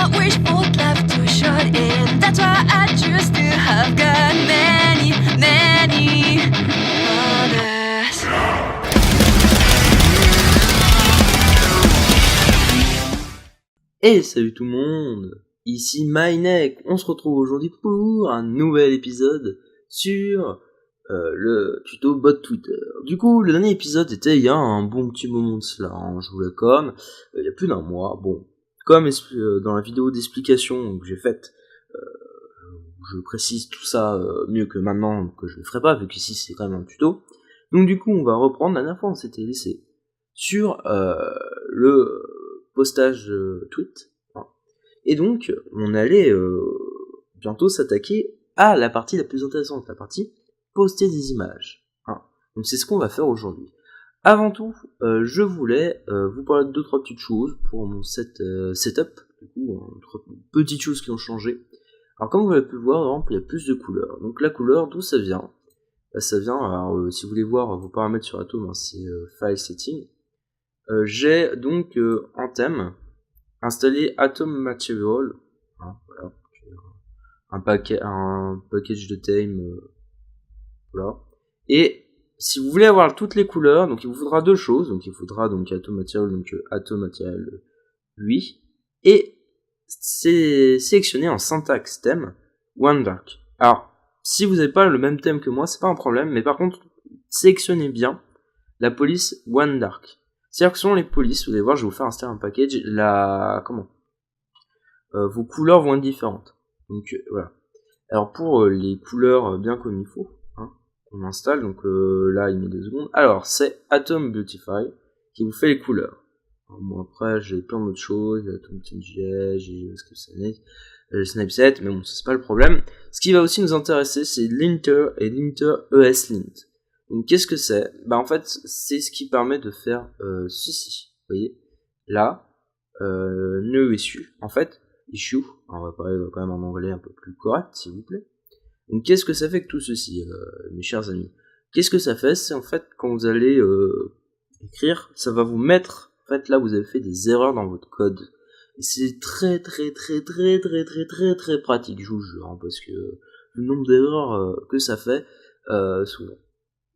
not wish for love to shut in. That's why I choose to have got many, many others. Hey, salut tout le monde, ici MyNeck. On se retrouve aujourd'hui pour un nouvel épisode sur le tuto bot Twitter. Du coup, le dernier épisode était il y a un bon petit moment de cela, je vous l'accorde, il y a plus d'un mois. Bon, comme dans la vidéo d'explication que j'ai faite, je précise tout ça mieux que maintenant, que je ne le ferai pas, vu qu'ici c'est quand même un tuto. Donc du coup, on va reprendre. La dernière fois, on s'était laissé sur le postage tweet. Et donc, on allait bientôt s'attaquer à la partie la plus intéressante, la partie poster des images. Donc c'est ce qu'on va faire aujourd'hui. Avant tout, je voulais vous parler de 2-3 petites choses pour mon setup. Du coup, 3 petites choses qui ont changé. Alors comme vous l'avez pu voir, par exemple, il y a plus de couleurs. Donc la couleur, d'où ça vient ? Ça vient, alors si vous voulez voir vos paramètres sur Atom, c'est File Setting. J'ai donc en thème installé Atom Material, voilà, un package de thème, voilà. Et si vous voulez avoir toutes les couleurs, donc il vous faudra 2 choses. Donc il faudra donc Atom Material, donc Atom Material 8, et c'est sélectionné en syntaxe thème One Dark. Alors si vous n'avez pas le même thème que moi, c'est pas un problème, mais par contre sélectionnez bien la police One Dark. C'est-à-dire que selon les polices, vous allez voir, je vais vous faire installer un package, vos couleurs vont être différentes. Donc voilà. Alors pour les couleurs bien comme il faut, on installe, donc là il met 2 secondes. Alors c'est Atom Beautify qui vous fait les couleurs. Alors, bon après j'ai plein d'autres choses, j'ai Atom TNGS, j'ai Snapset, mais bon ça c'est pas le problème. Ce qui va aussi nous intéresser, c'est Linter et Linter ESLint. Donc qu'est-ce que c'est ? En fait c'est ce qui permet de faire ceci. Vous voyez là, new issue. En fait issue, on va parler quand même en anglais un peu plus correct s'il vous plaît. Donc qu'est-ce que ça fait que tout ceci, mes chers amis ? Qu'est-ce que ça fait ? C'est en fait quand vous allez écrire, ça va vous mettre, en fait là vous avez fait des erreurs dans votre code. Et c'est très pratique, je vous jure, parce que le nombre d'erreurs que ça fait souvent.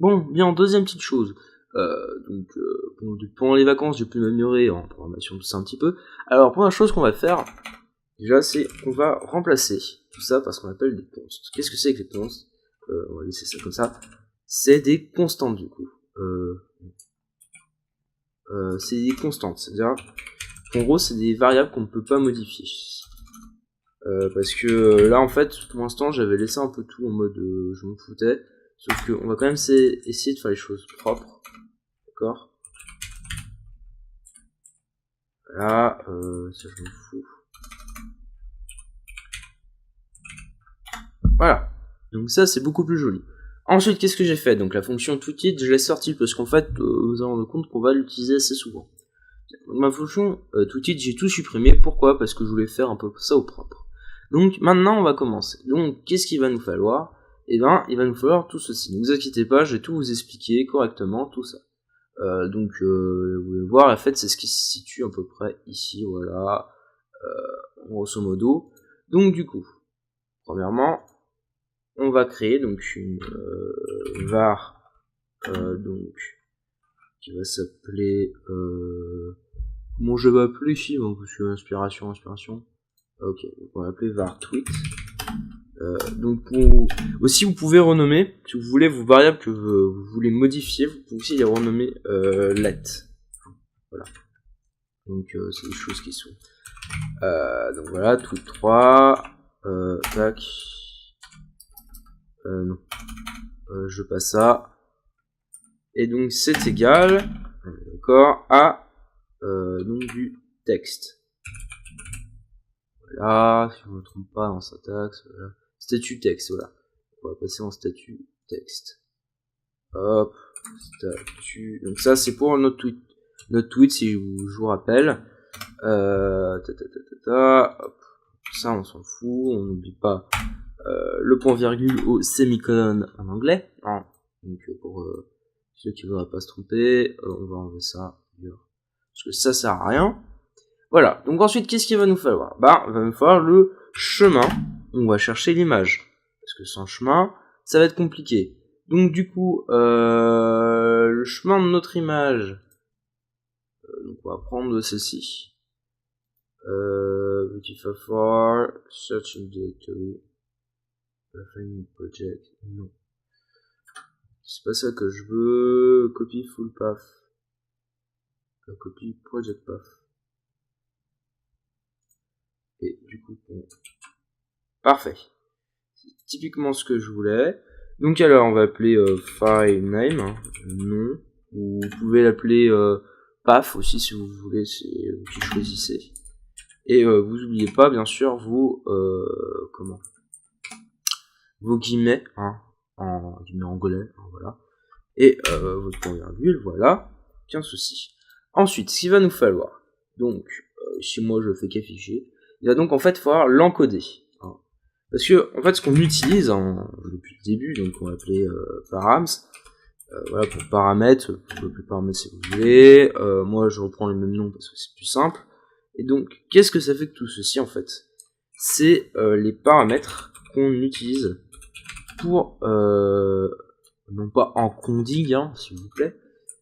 Bon, bien, deuxième petite chose. Pendant les vacances, j'ai pu m'améliorer en programmation, tout ça un petit peu. Alors, première chose qu'on va faire, déjà, c'est qu'on va remplacer tout ça par ce qu'on appelle des consts. Qu'est-ce que c'est que les consts ? On va laisser ça comme ça. C'est des constantes, du coup. C'est des constantes, c'est-à-dire qu'en gros, c'est des variables qu'on ne peut pas modifier. Parce que là, en fait, pour l'instant, j'avais laissé un peu tout en mode je m'en foutais. Sauf qu'on va quand même essayer de faire les choses propres. D'accord ? Voilà, ça je m'en fous. Voilà. Donc ça c'est beaucoup plus joli. Ensuite, qu'est-ce que j'ai fait ? Donc la fonction tweetit, je l'ai sortie parce qu'en fait, vous vous rendez compte qu'on va l'utiliser assez souvent. Ma fonction tweetit, j'ai tout supprimé. Pourquoi ? Parce que je voulais faire un peu ça au propre. Donc maintenant, on va commencer. Donc, qu'est-ce qu'il va nous falloir ? Il va nous falloir tout ceci. Ne vous inquiétez pas, je vais tout vous expliquer correctement, tout ça. Vous pouvez voir, en fait, c'est ce qui se situe à peu près ici, voilà, grosso modo. Donc, du coup, premièrement, on va créer donc une var, qui va s'appeler, comment je vais appeler ici, parce que inspiration. Ok, donc on va l'appeler var tweet. Aussi vous pouvez renommer, si vous voulez vos variables que vous voulez modifier, vous pouvez aussi les renommer let. Voilà. Donc c'est des choses qui sont. Donc voilà, tweet 3. Tac. Non. Je passe ça. Et donc c'est égal, d'accord, à donc du texte. Voilà, si je ne me trompe pas en syntaxe, voilà. Statut texte, voilà. On va passer en statut texte. Hop, statut. Donc ça c'est pour notre tweet. Notre tweet, si je vous rappelle. Hop. Ça on s'en fout, on n'oublie pas le point virgule au sémicolone en anglais. Donc pour ceux qui ne voudraient pas se tromper, on va enlever ça. Parce que ça sert à rien. Voilà, donc ensuite, qu'est-ce qu'il va nous falloir? Bah, il va nous falloir le chemin où on va chercher l'image. Parce que sans chemin, ça va être compliqué. Donc du coup, le chemin de notre image, donc on va prendre ceci. For search in directory, find project, non. C'est pas ça que je veux, copy full path. Copy project path. Et du coup, bon. Parfait. C'est typiquement ce que je voulais. Donc alors, on va appeler file name, hein, nom. Vous pouvez l'appeler path aussi si vous voulez, c'est vous qui choisissez. Et vous n'oubliez pas, bien sûr, vos guillemets, hein, en guillemets angolais, hein, voilà. Et votre point virgule, voilà, aucun souci. Ensuite, ce qu'il va nous falloir, donc, si moi je fais qu'afficher, il va donc en fait falloir l'encoder. Hein. Parce que, en fait, ce qu'on utilise depuis le début, donc on va appeler params, voilà, pour paramètres, vous pouvez appeler paramètres si vous voulez, moi je reprends le même nom parce que c'est plus simple. Et donc, qu'est-ce que ça fait que tout ceci en fait? C'est les paramètres qu'on utilise pour, non pas en config, hein, s'il vous plaît,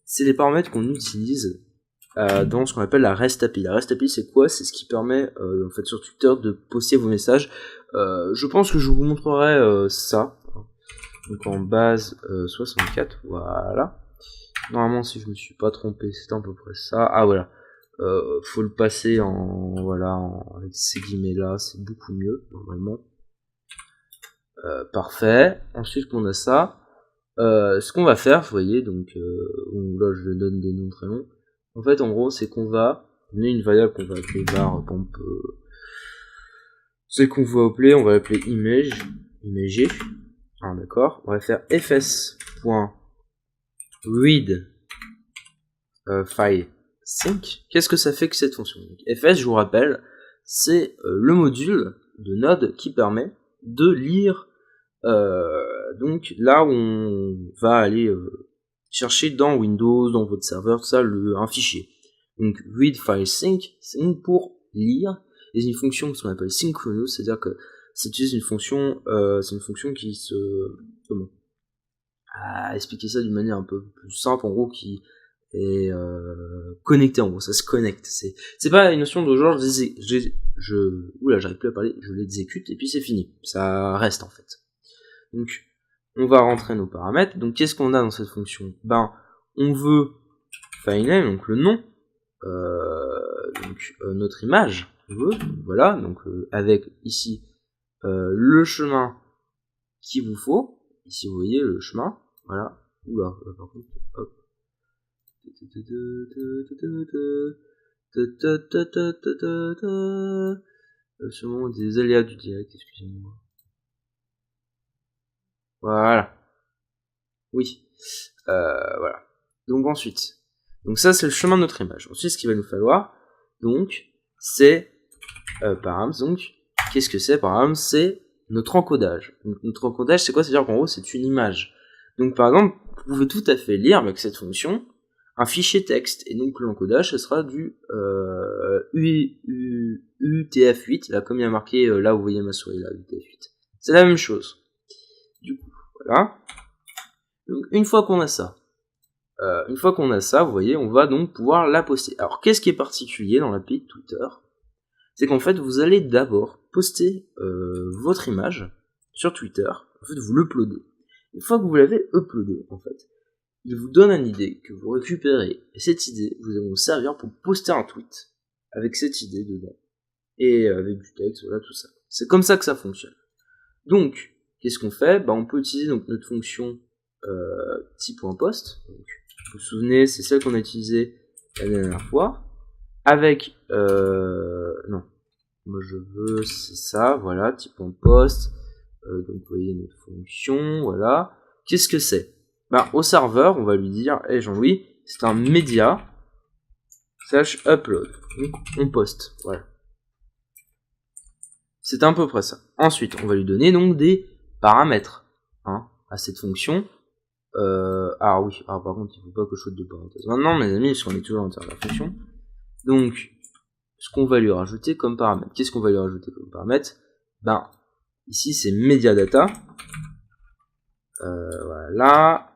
c'est les paramètres qu'on utilise dans ce qu'on appelle la REST API. La REST API, c'est quoi? C'est ce qui permet, en fait, sur Twitter de poster vos messages. Je pense que je vous montrerai ça. Donc en base 64, voilà. Normalement, si je me suis pas trompé, c'est à peu près ça. Ah voilà. Faut le passer avec ces guillemets là, c'est beaucoup mieux normalement. Parfait. Ensuite qu'on a ça, ce qu'on va faire, vous voyez, donc là je donne des noms très longs. En fait, en gros, c'est qu'on va donner une variable qu'on va appeler var pompe. C'est qu'on va appeler, on va l'appeler image. Ah, d'accord. On va faire fs.read file sync. Qu'est-ce que ça fait que cette fonction? Donc, fs, je vous rappelle, c'est le module de Node qui permet de lire donc là où on va aller chercher dans Windows, dans votre serveur, tout ça, un fichier. Donc read file sync, c'est pour lire, et c'est une fonction qu'on appelle synchronous, c'est-à-dire que c'est une fonction qui se expliquer ça d'une manière un peu plus simple, en gros, qui est connecté, en gros, ça se connecte. C'est pas une notion de genre j'arrive plus à parler, je l'exécute et puis c'est fini. Ça reste en fait. Donc on va rentrer nos paramètres. Donc qu'est-ce qu'on a dans cette fonction? On veut filename, donc le nom, notre image, voilà, donc avec ici le chemin qu'il vous faut. Ici vous voyez le chemin, voilà. Oula, par contre, hop. Sûrement des aléas du direct, excusez-moi. Voilà. Oui. Voilà. Donc ensuite. Donc ça c'est le chemin de notre image. Ensuite ce qu'il va nous falloir, donc, c'est params. Donc, qu'est-ce que c'est params? C'est notre encodage. Donc, notre encodage c'est quoi? C'est-à-dire qu'en gros c'est une image. Donc par exemple, vous pouvez tout à fait lire avec cette fonction un fichier texte, et donc l'encodage ce sera du UTF-8, là comme il y a marqué, là vous voyez ma souris là, UTF-8. C'est la même chose. Du coup, voilà. Donc une fois qu'on a ça, vous voyez, on va donc pouvoir la poster. Alors qu'est-ce qui est particulier dans l'API de Twitter? C'est qu'en fait vous allez d'abord poster votre image sur Twitter, en fait vous l'uploadez. Une fois que vous l'avez uploadé, en fait, il vous donne une idée que vous récupérez, et cette idée, vous allez vous servir pour poster un tweet avec cette idée dedans, et avec du texte, voilà, tout ça. C'est comme ça que ça fonctionne. Donc, qu'est-ce qu'on fait? On peut utiliser donc notre fonction petit.post. Donc, vous vous souvenez, c'est celle qu'on a utilisée la dernière fois, avec, non, moi je veux, c'est ça, voilà, petit.post, donc vous voyez notre fonction, voilà. Qu'est-ce que c'est? Au serveur, on va lui dire, hey Jean-Louis, c'est un média / upload. Donc on poste, voilà. C'est à peu près ça. Ensuite, on va lui donner donc des paramètres à cette fonction. Par contre, il ne faut pas que je saute de parenthèse. Maintenant, mes amis, on est toujours à l'intérieur de la fonction. Donc, ce qu'on va lui rajouter comme paramètre. Qu'est-ce qu'on va lui rajouter comme paramètre? Ben, ici c'est MediaData. Voilà.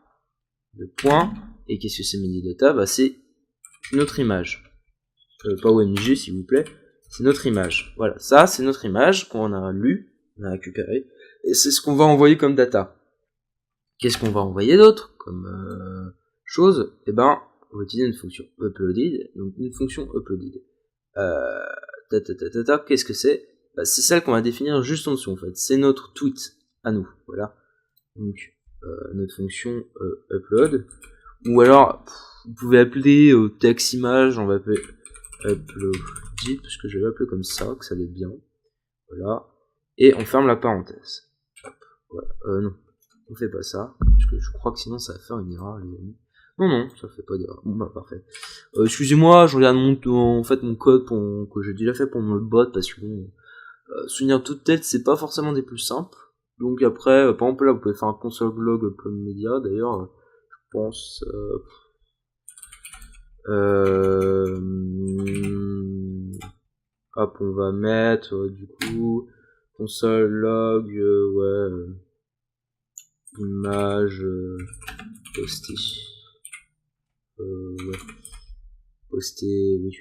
Le point. Et qu'est-ce que c'est MediaData? Bah, c'est notre image. Pas OMG s'il vous plaît. C'est notre image. Voilà. Ça, c'est notre image qu'on a lu, on a récupéré. Et c'est ce qu'on va envoyer comme data. Qu'est-ce qu'on va envoyer d'autre comme chose? Eh ben, on va utiliser une fonction uploaded. Donc une fonction uploaded. Qu'est-ce que c'est? Bah, c'est celle qu'on va définir juste en dessous en fait. C'est notre tweet à nous. Voilà. Donc notre fonction upload. Ou alors vous pouvez appeler text image. On va appeler uploaded parce que je vais l'appeler comme ça, que ça va être bien. Voilà. Et on ferme la parenthèse. Voilà. Non. On fait pas ça, parce que je crois que sinon ça va faire une erreur, les amis. Non, ça fait pas d'erreur. Bon, bah, parfait. Excusez-moi, je regarde mon code que j'ai déjà fait pour mon bot, parce que bon, souvenir toute tête, c'est pas forcément des plus simples. Donc après, par exemple là, vous pouvez faire un console log upload media, d'ailleurs, je pense, hop, on va mettre, du coup, console log, image postée. Ouais. Postée, oui.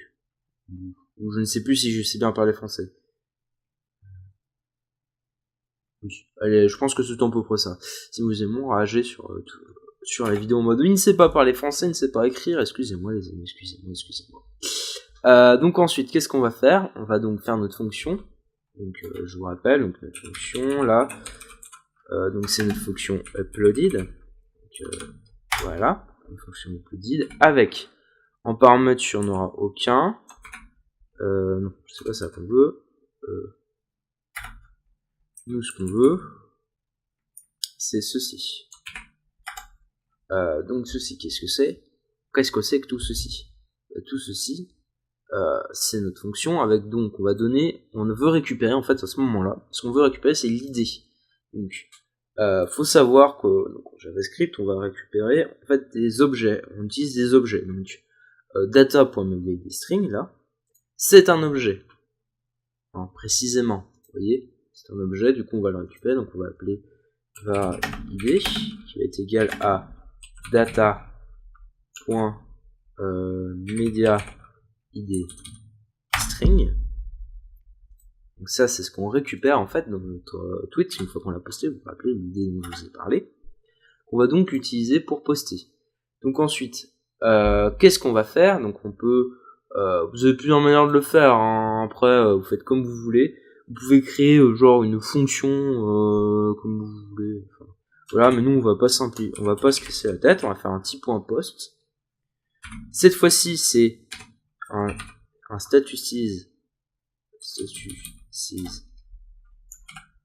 Ou je ne sais plus si je sais bien parler français. Oui. Allez, je pense que c'est à peu près ça. Si vous aimez rager sur la vidéo en mode il ne sait pas parler français, il ne sait pas écrire, excusez-moi les amis, excusez-moi. Donc ensuite, qu'est-ce qu'on va faire? On va donc faire notre fonction. Donc je vous rappelle, donc notre fonction là. Donc c'est notre fonction uploaded. Donc, voilà, une fonction uploaded avec en paramètre on n'aura aucun. Non, c'est pas ça qu'on veut. Nous ce qu'on veut, c'est ceci. Donc ceci, qu'est-ce que c'est? Qu'est-ce que c'est que tout ceci? Tout ceci, c'est notre fonction avec donc on veut récupérer en fait à ce moment-là. Ce qu'on veut récupérer c'est l'idée. Donc faut savoir que donc, en JavaScript on va récupérer en fait des objets. On utilise des objets. Donc data.mediaIDString là, c'est un objet. Hein, précisément, vous voyez, c'est un objet. Du coup on va le récupérer. Donc on va appeler var id qui va être égal à data.mediaIDString. Donc ça c'est ce qu'on récupère en fait dans notre tweet une fois qu'on l'a posté. Vous vous rappelez l'idée dont je vous ai parlé. On va donc l'utiliser pour poster. Donc ensuite, qu'est-ce qu'on va faire? Donc on peut, vous avez plusieurs manières de le faire. Hein. Après, vous faites comme vous voulez. Vous pouvez créer genre une fonction comme vous voulez. Enfin, voilà, mais nous on va pas se casser la tête. On va faire un petit point post. Cette fois-ci, c'est un status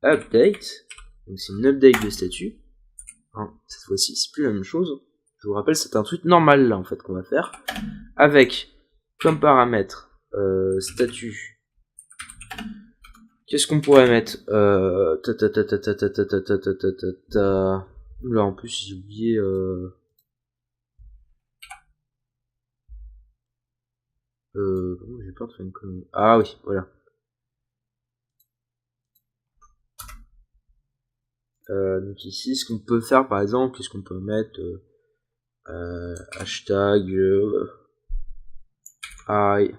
update. Donc c'est une update de statut. Hein, cette fois-ci, c'est plus la même chose. Je vous rappelle, c'est un truc normal là en fait qu'on va faire avec comme paramètre statut. Qu'est-ce qu'on pourrait mettre? Là en plus j'ai oublié. J'ai peur de faire une connerie. Ah oui, voilà. Donc ici, ce qu'on peut faire par exemple, qu'est-ce qu'on peut mettre? Hashtag I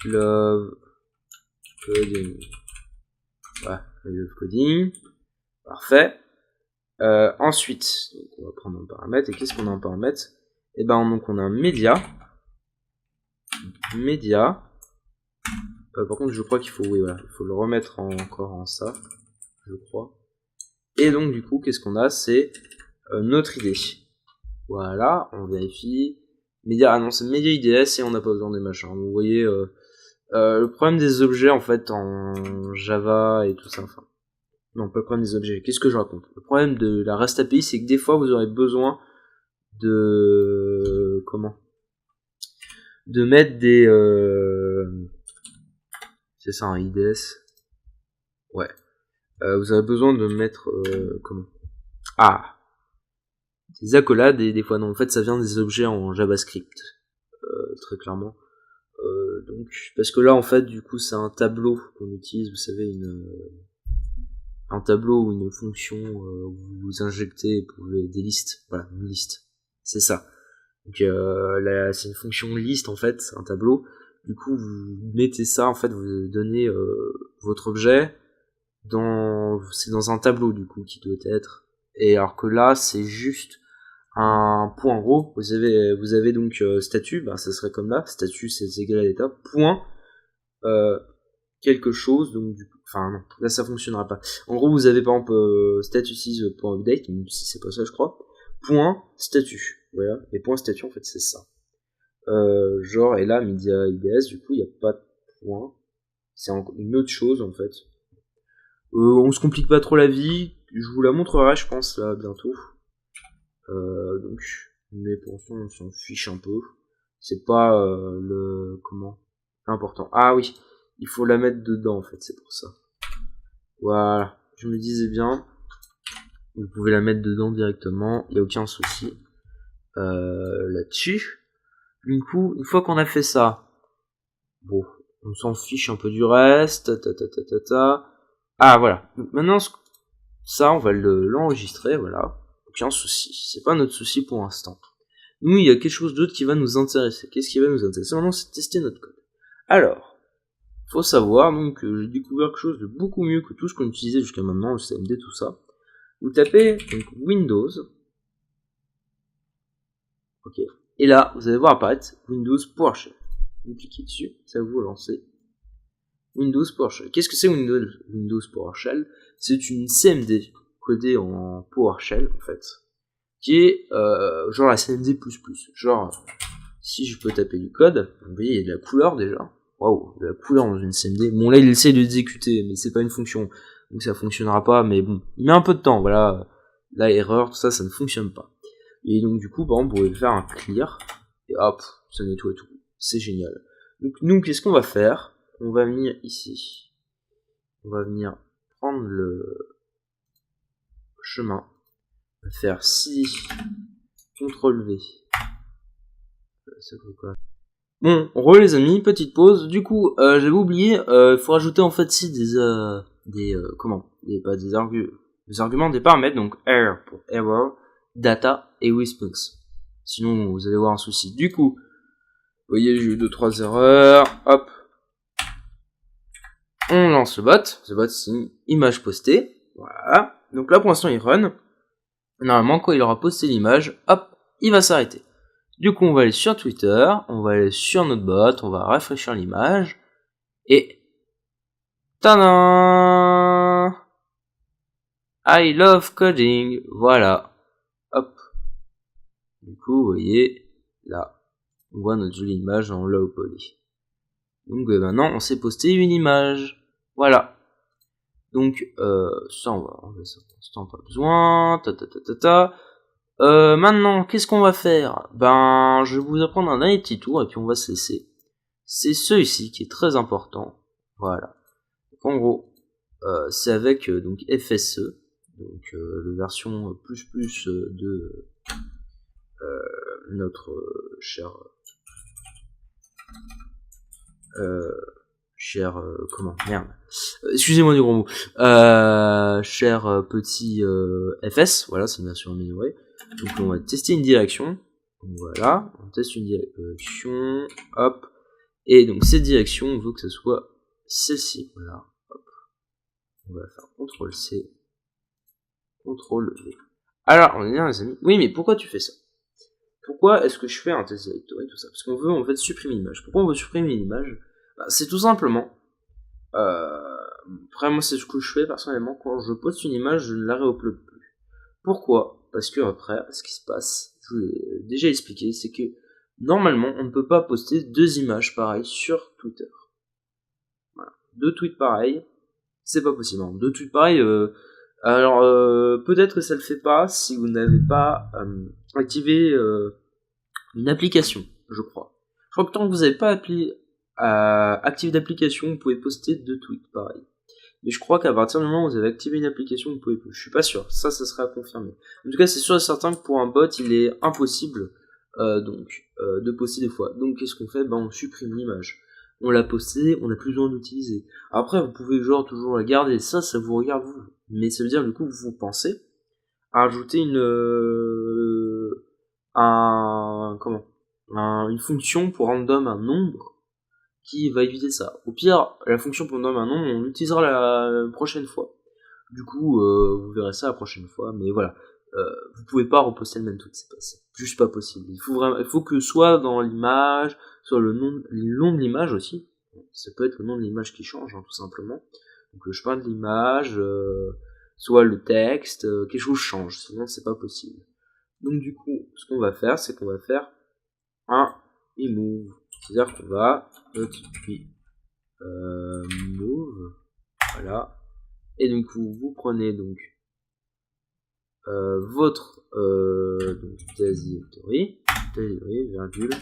love coding. Voilà, I love coding. Parfait. Ensuite, donc on va prendre un paramètre. Et qu'est-ce qu'on a en paramètre? Et ben donc on a un média. Par contre, je crois qu'il faut, il faut le remettre encore en ça, je crois. Et donc du coup, qu'est-ce qu'on a? C'est notre idée. Voilà, on vérifie. Média, non, c'est média IDS et on n'a pas besoin des machins. Vous voyez, le problème des objets en fait en Java et tout ça. Enfin, non, pas le problème des objets. Qu'est-ce que je raconte? Le problème de la REST API, c'est que des fois, vous aurez besoin de mettre des c'est ça un IDS. Ouais. Vous avez besoin de mettre des accolades et des fois non. En fait, ça vient des objets en JavaScript. Très clairement. Donc, parce que là, en fait, du coup, c'est un tableau qu'on utilise, vous savez, un tableau ou une fonction où vous injectez des listes. Voilà, une liste. C'est ça. Donc là, c'est une fonction liste, en fait, un tableau. Du coup, vous mettez ça, en fait, vous donnez votre objet c'est dans un tableau, du coup, qui doit être. Et alors que là, c'est juste un point. En gros, vous avez donc statut, ça serait comme là, statut c'est égal à l'état, point quelque chose, donc du coup, enfin non, là ça fonctionnera pas. En gros, vous avez par exemple status.update, même si c'est pas ça je crois, point statut, voilà, et point statut en fait c'est ça. Genre, et là media IDS, du coup il n'y a pas de point, c'est une autre chose en fait. On se complique pas trop la vie, je vous la montrerai je pense là bientôt. Donc, mais pour l'instant on s'en fiche un peu. C'est pas important. Ah oui, il faut la mettre dedans en fait, c'est pour ça. Voilà, je me disais bien. Vous pouvez la mettre dedans directement, il n'y a aucun souci là-dessus. Du coup, une fois qu'on a fait ça, bon, on s'en fiche un peu du reste. Ah voilà. Donc maintenant, ça, on va l'enregistrer, voilà. Aucun souci. C'est pas notre souci pour l'instant. Nous, il y a quelque chose d'autre qui va nous intéresser. Qu'est-ce qui va nous intéresser maintenant? C'est de tester notre code. Alors, faut savoir donc que j'ai découvert quelque chose de beaucoup mieux que tout ce qu'on utilisait jusqu'à maintenant, le CMD, tout ça. Vous tapez donc Windows. Ok. Et là, vous allez voir apparaître Windows PowerShell. Vous cliquez dessus, ça va vous lancer Windows PowerShell. Qu'est-ce que c'est Windows PowerShell? C'est une CMD codée en PowerShell en fait, qui est genre la CMD++. Genre, si je peux taper du code, vous voyez, il y a de la couleur déjà. Waouh, de la couleur dans une CMD. Bon, là, il essaie de l'exécuter, mais c'est pas une fonction, donc ça fonctionnera pas. Mais bon, il met un peu de temps. Voilà, la erreur, tout ça, ça ne fonctionne pas. Et donc du coup, par exemple, vous pouvez faire un clear et hop, ça nettoie tout. C'est génial. Donc nous, qu'est-ce qu'on va faire? On va venir ici. On va venir prendre le chemin. On va faire si CTRL V. Ça fait quoi? Bon, les amis, petite pause. Du coup, j'avais oublié, il faut rajouter en fait ici des arguments, des paramètres, donc error pour error, data et response. Sinon, vous allez voir un souci. Du coup, vous voyez, j'ai eu 2-3 erreurs. Hop. On lance le bot. Le bot, c'est une image postée. Voilà. Donc là, pour l'instant, il run. Normalement, quand il aura posté l'image, hop, il va s'arrêter. Du coup, on va aller sur Twitter, on va aller sur notre bot, on va rafraîchir l'image, et tadam! I love coding, voilà, hop. Du coup, vous voyez, là, on voit notre jolie image en low poly. Donc maintenant, on s'est posté une image, voilà. Donc, ça, on va enlever ça pour l'instant, pas besoin, maintenant, qu'est-ce qu'on va faire? Je vais vous apprendre un dernier petit tour et puis on va se laisser. C'est celui-ci qui est très important. Voilà. Donc, en gros, c'est avec donc FSE, donc le version plus de notre cher excusez-moi du gros mot. Cher petit FS, voilà, c'est une version améliorée. Donc on va tester une direction. Voilà, on teste une direction, hop. Et donc cette direction, on veut que ce soit celle-ci, voilà, hop. On va faire CTRL-C, CTRL-V. Alors, on est bien les amis. Oui, mais pourquoi tu fais ça? Pourquoi est-ce que je fais un test directory, tout ça? Parce qu'on veut en fait supprimer l'image. Pourquoi on veut supprimer l'image? C'est tout simplement, après moi c'est ce que je fais personnellement, quand je poste une image, je ne la réupload plus. Pourquoi? Parce que après, ce qui se passe, je vous l'ai déjà expliqué, c'est que normalement on ne peut pas poster deux images pareilles sur Twitter. Voilà. Deux tweets pareils, c'est pas possible. Deux tweets pareils, peut-être que ça le fait pas si vous n'avez pas activé une application, je crois. Je crois que tant que vous n'avez pas activé d'application, vous pouvez poster deux tweets pareils. Mais je crois qu'à partir du moment où vous avez activé une application, vous pouvez plus. Je suis pas sûr. Ça sera à confirmer. En tout cas, c'est sûr et certain que pour un bot, il est impossible de poster des fois. Donc, qu'est-ce qu'on fait? On supprime l'image. on l'a postée, on n'a plus besoin d'utiliser. Après, vous pouvez genre toujours la garder, ça vous regarde vous. Mais ça veut dire du coup vous pensez à ajouter une fonction pour random un nombre qui va éviter ça. Au pire, la fonction pour random un nombre, on l'utilisera la prochaine fois. Du coup, vous verrez ça la prochaine fois, mais voilà. Vous pouvez pas reposter le même truc, c'est juste pas possible. Il faut que soit dans l'image, soit le nom de l'image aussi. Ça peut être le nom de l'image qui change, tout simplement. Donc je parle de l'image, soit le texte, quelque chose change, sinon c'est pas possible. Donc du coup, ce qu'on va faire, c'est qu'on va faire un remove. C'est-à-dire qu'on va move, voilà. Et donc vous prenez donc votre directory, virgule,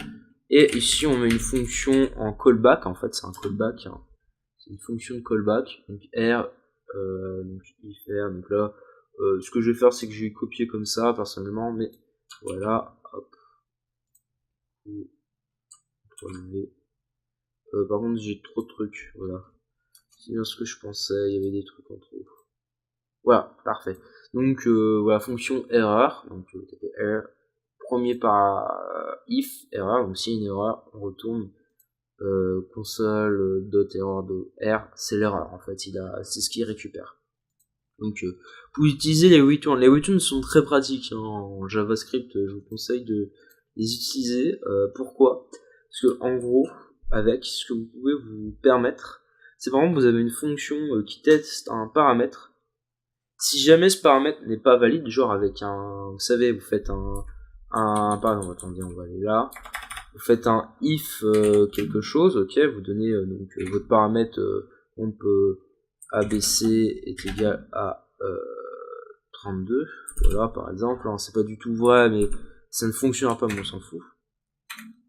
et ici on met une fonction en callback. En fait c'est un callback, c'est une fonction de callback, donc r donc ifr. Donc là ce que je vais faire c'est que je vais copier comme ça personnellement, mais voilà, hop, par contre j'ai trop de trucs, voilà, c'est bien ce que je pensais, il y avait des trucs en trop. Voilà, parfait. Donc voilà, fonction erreur, donc r, premier par if erreur, donc s'il y a une erreur, on retourne console.error de r, c'est l'erreur en fait, c'est ce qu'il récupère. Donc pour utiliser les returns. Les returns sont très pratiques en JavaScript, je vous conseille de les utiliser. Pourquoi ? Parce que en gros, avec ce que vous pouvez vous permettre, c'est par exemple vous avez une fonction qui teste un paramètre. Si jamais ce paramètre n'est pas valide, genre avec vous savez, vous faites par exemple, attendez, on va aller là, vous faites un if quelque chose, ok, vous donnez votre paramètre, on peut abc est égal à 32, voilà, par exemple, c'est pas du tout vrai, mais ça ne fonctionnera pas, mais on s'en fout,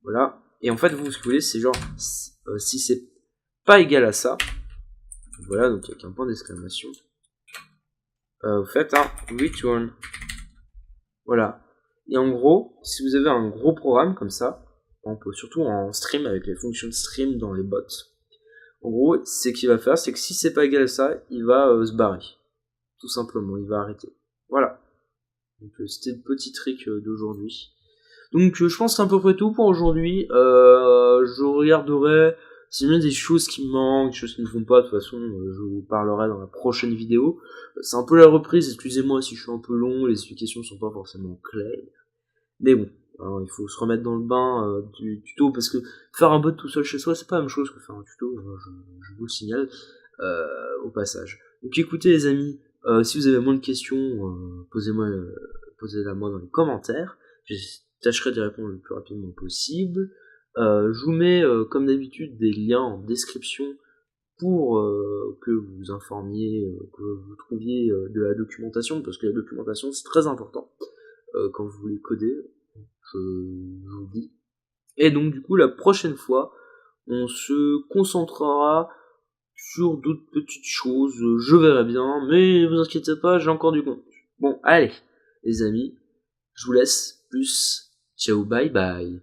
voilà, et en fait, vous, ce que vous voulez, c'est genre, si c'est pas égal à ça, voilà, donc avec un point d'exclamation, vous faites un return. Voilà. Et en gros, si vous avez un gros programme comme ça, on peut surtout en stream avec les fonctions stream dans les bots. En gros, ce qu'il va faire, c'est que si c'est pas égal à ça, il va se barrer. Tout simplement, il va arrêter. Voilà. Donc c'était le petit trick d'aujourd'hui. Donc je pense que c'est à peu près tout pour aujourd'hui. Je regarderai s'il y a des choses qui me manquent, des choses qui ne font pas, de toute façon, je vous parlerai dans la prochaine vidéo. C'est un peu la reprise, excusez-moi si je suis un peu long, les explications sont pas forcément claires. Mais bon, il faut se remettre dans le bain du tuto, parce que faire un bot tout seul chez soi, c'est pas la même chose que faire un tuto, je vous le signale au passage. Donc écoutez les amis, si vous avez moins de questions, posez-la moi dans les commentaires. Je tâcherai d'y répondre le plus rapidement possible. Je vous mets comme d'habitude des liens en description pour que vous vous informiez, que vous trouviez de la documentation, parce que la documentation c'est très important quand vous voulez coder, je vous le dis. Et donc du coup la prochaine fois on se concentrera sur d'autres petites choses, je verrai bien, mais vous inquiétez pas, j'ai encore du contenu. Bon allez les amis, je vous laisse, plus, ciao, bye bye.